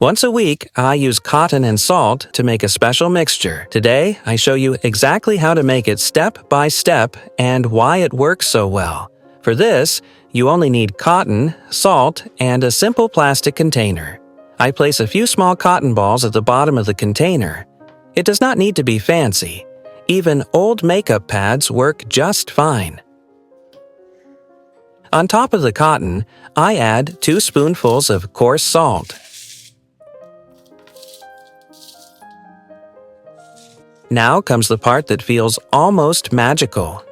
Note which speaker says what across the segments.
Speaker 1: Once a week, I use cotton and salt to make a special mixture. Today, I show you exactly how to make it step by step and why it works so well. For this, you only need cotton, salt, and a simple plastic container. I place a few small cotton balls at the bottom of the container. It does not need to be fancy. Even old makeup pads work just fine. On top of the cotton, I add 2 spoonfuls of coarse salt. Now comes the part that feels almost magical.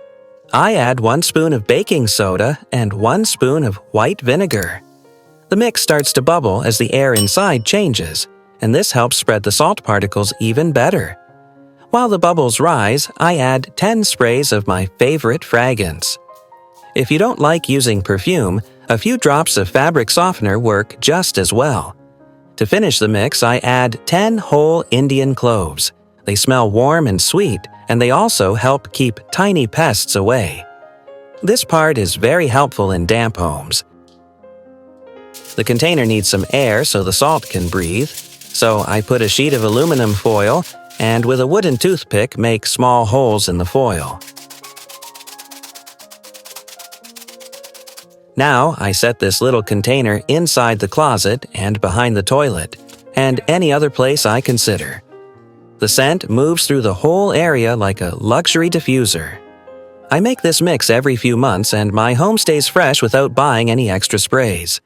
Speaker 1: I add 1 spoon of baking soda and 1 spoon of white vinegar. The mix starts to bubble as the air inside changes, and this helps spread the salt particles even better. While the bubbles rise, I add 10 sprays of my favorite fragrance. If you don't like using perfume, a few drops of fabric softener work just as well. To finish the mix, I add 10 whole Indian cloves. They smell warm and sweet, and they also help keep tiny pests away. This part is very helpful in damp homes. The container needs some air so the salt can breathe, so I put a sheet of aluminum foil and with a wooden toothpick make small holes in the foil. Now I set this little container inside the closet and behind the toilet, and any other place I consider. The scent moves through the whole area like a luxury diffuser. I make this mix every few months and my home stays fresh without buying any extra sprays.